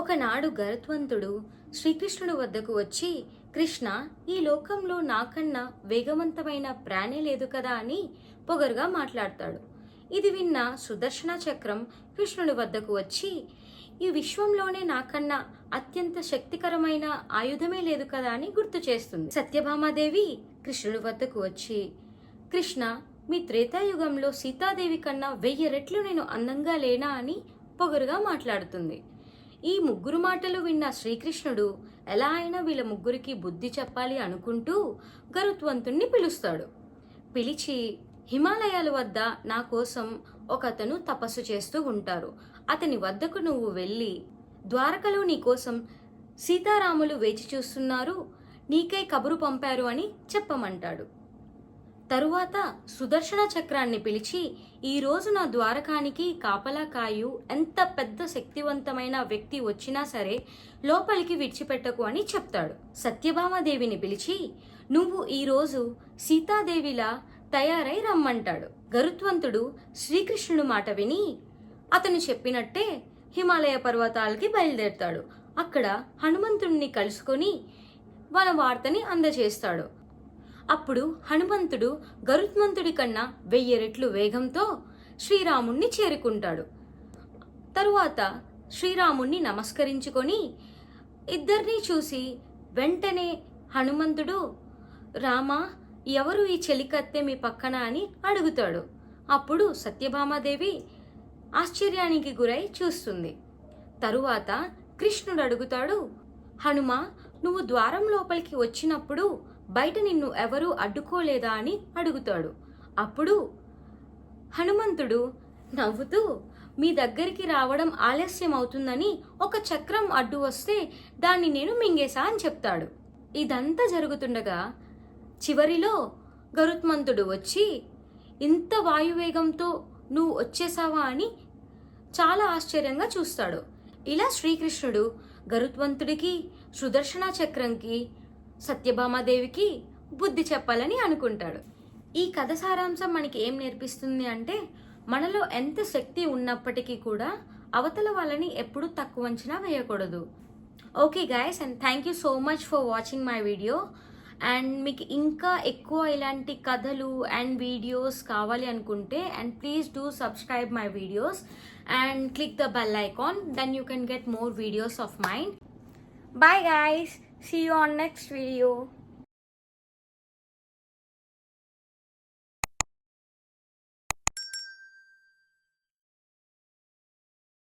ఒకనాడు గరుత్మంతుడు శ్రీకృష్ణుడి వద్దకు వచ్చి, కృష్ణ, ఈ లోకంలో నాకన్నా వేగవంతమైన ప్రాణి లేదు కదా అని పొగరుగా మాట్లాడతాడు. ఇది విన్న సుదర్శన చక్రం కృష్ణుడి వద్దకు వచ్చి, ఈ విశ్వంలోనే నాకన్నా అత్యంత శక్తికరమైన ఆయుధమే లేదు కదా అని గుర్తు చేస్తుంది. సత్యభామాదేవి కృష్ణుడి వద్దకు వచ్చి, కృష్ణ, మీ త్రేతాయుగంలో సీతాదేవి కన్నా 1000 రెట్లు నేను అందంగా లేనా అని పొగరుగా మాట్లాడుతుంది. ఈ ముగ్గురు మాటలు విన్న శ్రీకృష్ణుడు ఎలా అయినా వీళ్ళ ముగ్గురికి బుద్ధి చెప్పాలి అనుకుంటూ గరుత్మంతుణ్ణి పిలుస్తాడు. పిలిచి, హిమాలయాల వద్ద నా కోసం ఒకతను తపస్సు చేస్తూ ఉంటారు, అతని వద్దకు నువ్వు వెళ్ళి, ద్వారకలో నీ కోసం సీతారాములు వేచి చూస్తున్నారు, నీకై కబురు పంపారు అని చెప్పమంటాడు. తరువాత సుదర్శన చక్రాన్ని పిలిచి, ఈరోజు నా ద్వారకానికి కాపలా కాయు, ఎంత పెద్ద శక్తివంతమైన వ్యక్తి వచ్చినా సరే లోపలికి విడిచిపెట్టకు అని చెప్తాడు. సత్యభామాదేవిని పిలిచి, నువ్వు ఈరోజు సీతాదేవిలా తయారై రమ్మంటాడు. గరుత్మంతుడు శ్రీకృష్ణుడు మాట విని అతను చెప్పినట్టే హిమాలయ పర్వతాలకి బయలుదేరతాడు. అక్కడ హనుమంతుడిని కలుసుకొని మన వార్తని అందజేస్తాడు. అప్పుడు హనుమంతుడు గరుత్మంతుడి కన్నా 1000 రెట్లు వేగంతో శ్రీరాముణ్ణి చేరుకుంటాడు. తరువాత శ్రీరాముణ్ణి నమస్కరించుకొని ఇద్దరిని చూసి వెంటనే హనుమంతుడు, రామా, ఎవరు ఈ చెలికత్తె మీ పక్కన అని అడుగుతాడు. అప్పుడు సత్యభామాదేవి ఆశ్చర్యానికి గురై చూస్తుంది. తరువాత కృష్ణుడు అడుగుతాడు, హనుమా, నువ్వు ద్వారం లోపలికి వచ్చినప్పుడు బయట నిన్ను ఎవరూ అడ్డుకోలేదా అని అడుగుతాడు. అప్పుడు హనుమంతుడు నవ్వుతూ, మీ దగ్గరికి రావడం ఆలస్యం అవుతుందని ఒక చక్రం అడ్డు వస్తే దాన్ని నేను మింగేశా అని చెప్తాడు. ఇదంతా జరుగుతుండగా చివరిలో గరుత్మంతుడు వచ్చి, ఇంత వాయువేగంతో నువ్వు వచ్చేసావా అని చాలా ఆశ్చర్యంగా చూస్తాడు. ఇలా శ్రీకృష్ణుడు గరుత్మంతుడికి, సుదర్శన చక్రంకి, సత్యభామాదేవికి బుద్ధి చెప్పాలని అనుకుంటాడు. ఈ కథ సారాంశం మనకి ఏం నేర్పిస్తుంది అంటే, మనలో ఎంత శక్తి ఉన్నప్పటికీ కూడా అవతల వాళ్ళని ఎప్పుడూ తక్కువ అంచనా వేయకూడదు. Okay guys, and thank you so much for watching my video. And మీకు ఇంకా ఎక్కువ ఇలాంటి కథలు అండ్ వీడియోస్ కావాలి అనుకుంటే, and please do subscribe my videos and click the bell icon, then you can get more videos of mine. Bye guys, see you on next video.